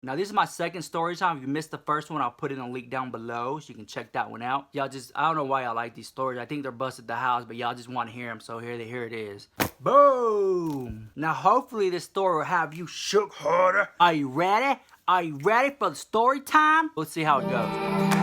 Now, this is my second story time. If you missed the first one, I'll put in a link down below so you can check that one out. Y'all just, I don't know why y'all like these stories. I think they're busted the house, but y'all just want to hear them, so here it is. Boom! Now, hopefully this story will have you shook harder. Are you ready? Are you ready for the story time? Let's see how it goes.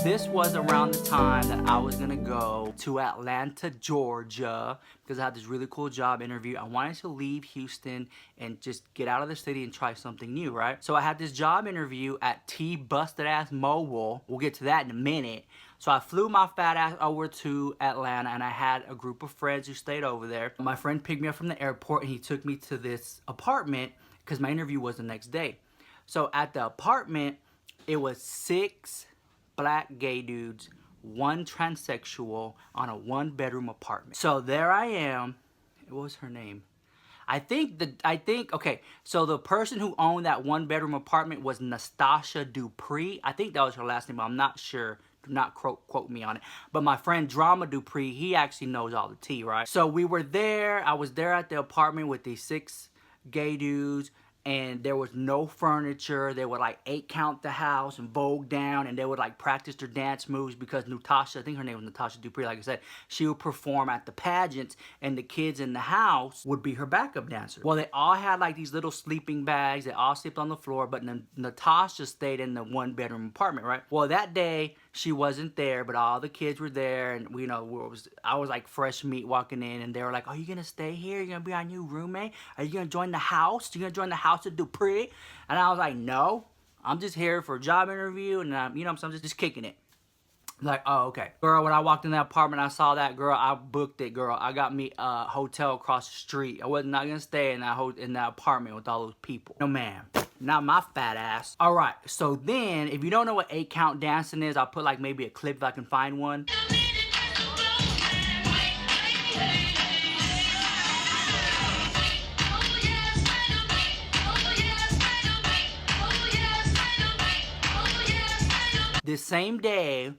This was around the time that I was gonna go to Atlanta, Georgia, because I had this really cool job interview. I wanted to leave Houston and just get out of the city and try something new, right? So I had this job interview at T Busted Ass Mobile. We'll get to that in a minute. So I flew my fat ass over to Atlanta, and I had a group of friends who stayed over there. My friend picked me up from the airport, and he took me to this apartment because my interview was the next day. So at the apartment, it was 6 black gay dudes, 1 transsexual on a 1-bedroom apartment. So there I am. What was her name? Okay, so the person who owned that 1-bedroom apartment was Nastasha Dupree. I think that was her last name, but I'm not sure. Do not quote me on it. But my friend Drama Dupree, he actually knows all the tea, right? So we were there. I was there at the apartment with these 6 gay dudes, and there was no furniture. They would like 8 count the house and vogue down, and they would like practice their dance moves because Natasha, I think her name was Natasha Dupree, like I said, she would perform at the pageants, and the kids in the house would be her backup dancers. Well, they all had like these little sleeping bags. They all slept on the floor, but Natasha stayed in the 1-bedroom apartment, right? Well, that day she wasn't there, but all the kids were there, and I was like fresh meat walking in, and they were like, "Are you gonna stay here? You're gonna be our new roommate? Are you gonna join the house? You gonna join the house of Dupree?" And I was like, "No, I'm just here for a job interview, and so I'm just kicking it." Like, oh, okay. Girl, when I walked in that apartment, I saw that girl, I booked it, girl. I got me a hotel across the street. I was not gonna stay in that apartment with all those people. No, ma'am. Not my fat ass. All right, so then, if you don't know what 8 count dancing is, I'll put like maybe a clip if I can find one. This same day,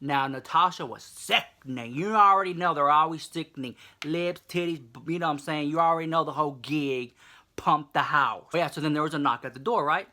now Natasha was sickening. You already know they're always sickening. Lips, titties, you know what I'm saying? You already know the whole gig. Pump the house. But yeah, so then there was a knock at the door, right?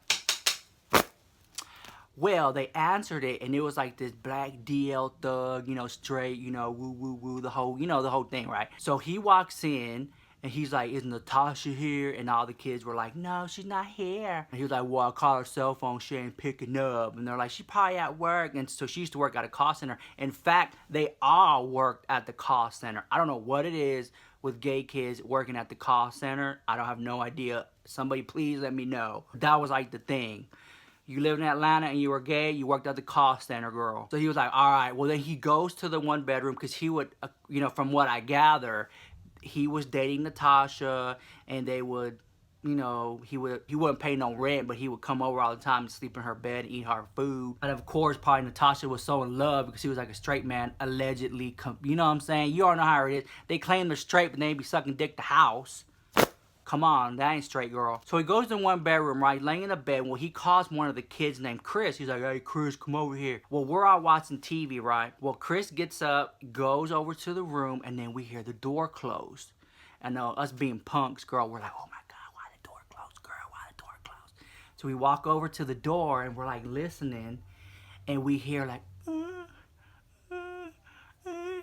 Well, they answered it, and it was like this black DL thug, straight, woo, woo, woo, the whole thing, right? So he walks in, and he's like, "Is Natasha here?" And all the kids were like, "No, she's not here." And he was like, "Well, I call her cell phone, she ain't picking up." And they're like, "She probably at work." And so she used to work at a call center. In fact, they all worked at the call center. I don't know what it is with gay kids working at the call center. I don't have no idea. Somebody please let me know. That was like the thing. You lived in Atlanta and you were gay, you worked at the call center, girl. So he was like, all right. Well, then he goes to the 1-bedroom because he would, from what I gather, he was dating Natasha, and they would, he wouldn't pay no rent, but he would come over all the time and sleep in her bed, eat her food. And of course, probably Natasha was so in love because he was like a straight man, allegedly. You know what I'm saying? You all know how it is. They claim they're straight, but they be sucking dick the house. Come on, that ain't straight, girl. So he goes to 1-bedroom, right, laying in the bed. Well, he calls one of the kids named Chris. He's like, "Hey, Chris, come over here." Well, we're all watching TV, right? Well, Chris gets up, goes over to the room, and then we hear the door closed. And us being punks, girl, we're like, "Oh my God, why the door closed, girl? Why the door closed?" So we walk over to the door, and we're like listening, and we hear like,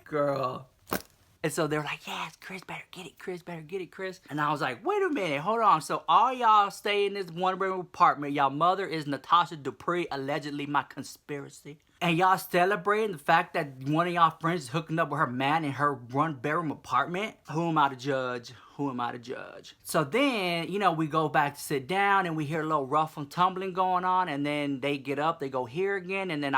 girl. And so they're like, "Yes, Chris better get it, Chris better get it, Chris." And I was like, wait a minute, hold on. So all y'all stay in this 1-bedroom apartment. Y'all mother is Natasha Dupree, allegedly my conspiracy. And y'all celebrating the fact that one of y'all friends is hooking up with her man in her 1-bedroom apartment? Who am I to judge? Who am I to judge? So then, we go back to sit down, and we hear a little rough and tumbling going on, and then they get up, they go here again, and then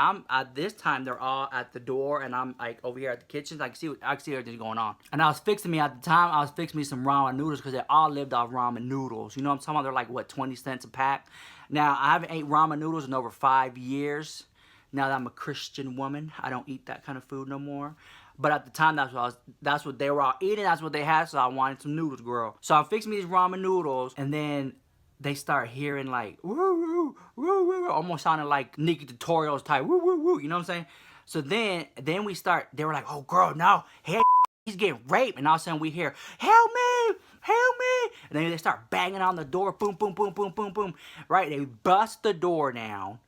this time they're all at the door, and I'm like over here at the kitchen. I can see everything going on. And I was fixing me some ramen noodles because they all lived off ramen noodles. You know what I'm talking about? They're like, what, 20 cents a pack? Now, I haven't ate ramen noodles in over 5 years. Now that I'm a Christian woman, I don't eat that kind of food no more. But at the time, that's what they were all eating. That's what they had, so I wanted some noodles, girl. So I'm fixing me these ramen noodles, and then they start hearing like woo woo woo woo, almost sounding like Nikki Tutorials type woo woo woo. You know what I'm saying? So then we start. They were like, oh girl, no, hey, he's getting raped, and all of a sudden we hear, help me, help me, and then they start banging on the door, boom boom boom boom boom boom, right? They bust the door down.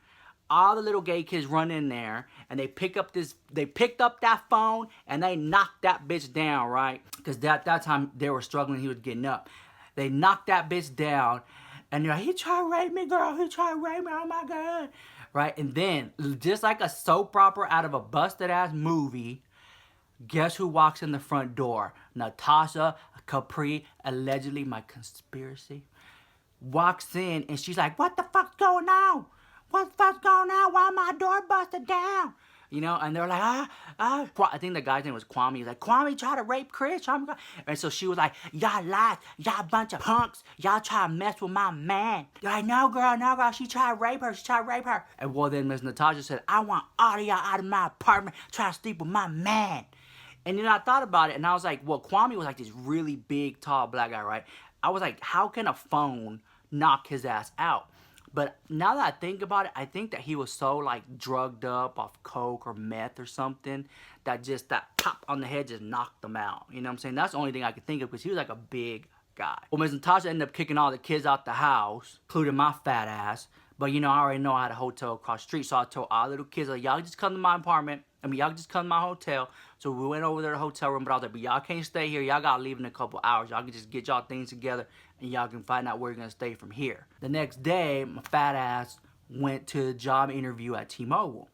All the little gay kids run in there, and they picked up that phone, and they knocked that bitch down, right? Because that time they were struggling, he was getting up. They knocked that bitch down, and they're like, he tried to rape me, girl, he tried to rape me, oh my God. Right, and then, just like a soap opera out of a busted-ass movie, guess who walks in the front door? Natasha Capri, allegedly my conspiracy, walks in, and she's like, what the fuck's going on? What the fuck's going on? Why my door busted down? You know, and they're like, I think the guy's name was Kwame. He's like, Kwame tried to rape Chris. And so she was like, y'all lied. Y'all bunch of punks. Y'all try to mess with my man. They're like, no, girl, she tried to rape her. She tried to rape her. And well, then Miss Natasha said, I want all of y'all out of my apartment trying to sleep with my man. And then I thought about it, and I was like, well, Kwame was like this really big, tall, black guy, right? I was like, how can a phone knock his ass out? But now that I think about it, I think that he was so like drugged up off coke or meth or something that just that pop on the head just knocked him out. You know what I'm saying? That's the only thing I could think of because he was like a big guy. Well, Ms. Natasha ended up kicking all the kids out the house, including my fat ass. But you know, I already know I had a hotel across the street, so I told all the little kids, like, y'all just come to my apartment. Y'all just come to my hotel. So we went over there to the hotel room, but I was like, but y'all can't stay here. Y'all gotta leave in a couple hours. Y'all can just get y'all things together and y'all can find out where you're gonna stay from here. The next day, my fat ass went to a job interview at T-Mobile.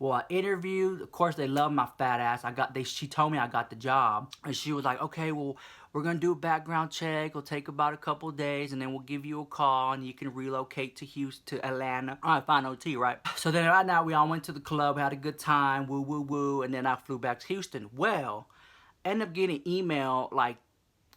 Well, I interviewed. Of course, they love my fat ass. She told me I got the job, and she was like, okay, well, we're gonna do a background check. It'll take about a couple days, and then we'll give you a call, and you can relocate to Houston, to Atlanta. All right, fine, OT, right? So then right now we all went to the club, had a good time, woo woo woo, and then I flew back to Houston. Well, ended up getting an email like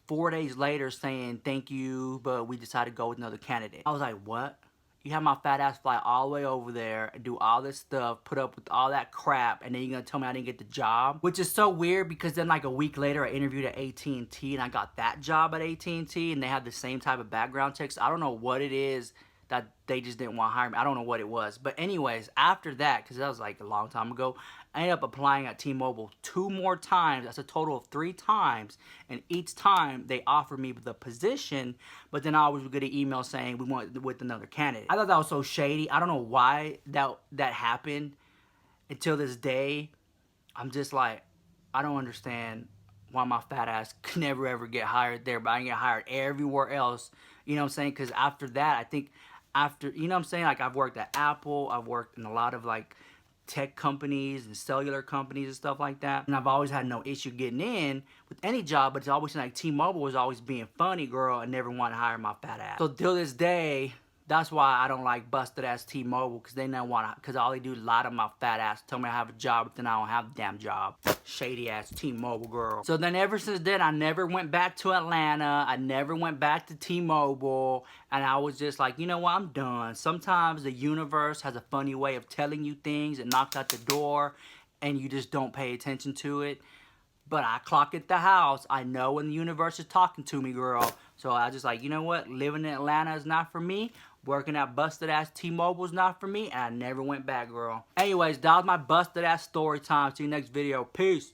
4 days later saying thank you, but we decided to go with another candidate. I was like, what? You have my fat ass fly all the way over there and do all this stuff, put up with all that crap, and then you're gonna tell me I didn't get the job? Which is so weird because then like a week later I interviewed at AT&T and I got that job at AT&T and they had the same type of background checks. I don't know what it is that they just didn't want to hire me. I don't know what it was. But anyways, after that, because that was like a long time ago, I ended up applying at T-Mobile 2 more times. That's a total of 3 times. And each time they offered me the position, but then I always would get an email saying we went with another candidate. I thought that was so shady. I don't know why that happened. Until this day, I'm just like, I don't understand why my fat ass could never ever get hired there, but I can get hired everywhere else. You know what I'm saying? Because after that, I think you know what I'm saying? Like, I've worked at Apple, I've worked in a lot of like tech companies and cellular companies and stuff like that, and I've always had no issue getting in with any job, but it's always like T-Mobile was always being funny, girl, and never want to hire my fat ass. So till this day, that's why I don't like busted ass T-Mobile, because they never want to, because all they do is lie to my fat ass, tell me I have a job, but then I don't have a damn job. Shady ass T-Mobile girl. So then ever since then, I never went back to Atlanta. I never went back to T-Mobile. And I was just like, you know what, I'm done. Sometimes the universe has a funny way of telling you things and knocks at the door and you just don't pay attention to it. But I clock at the house. I know when the universe is talking to me, girl. So I just like, you know what, living in Atlanta is not for me. Working at busted ass T-Mobile is not for me, and I never went back, girl. Anyways, that was my busted ass story time. See you next video. Peace.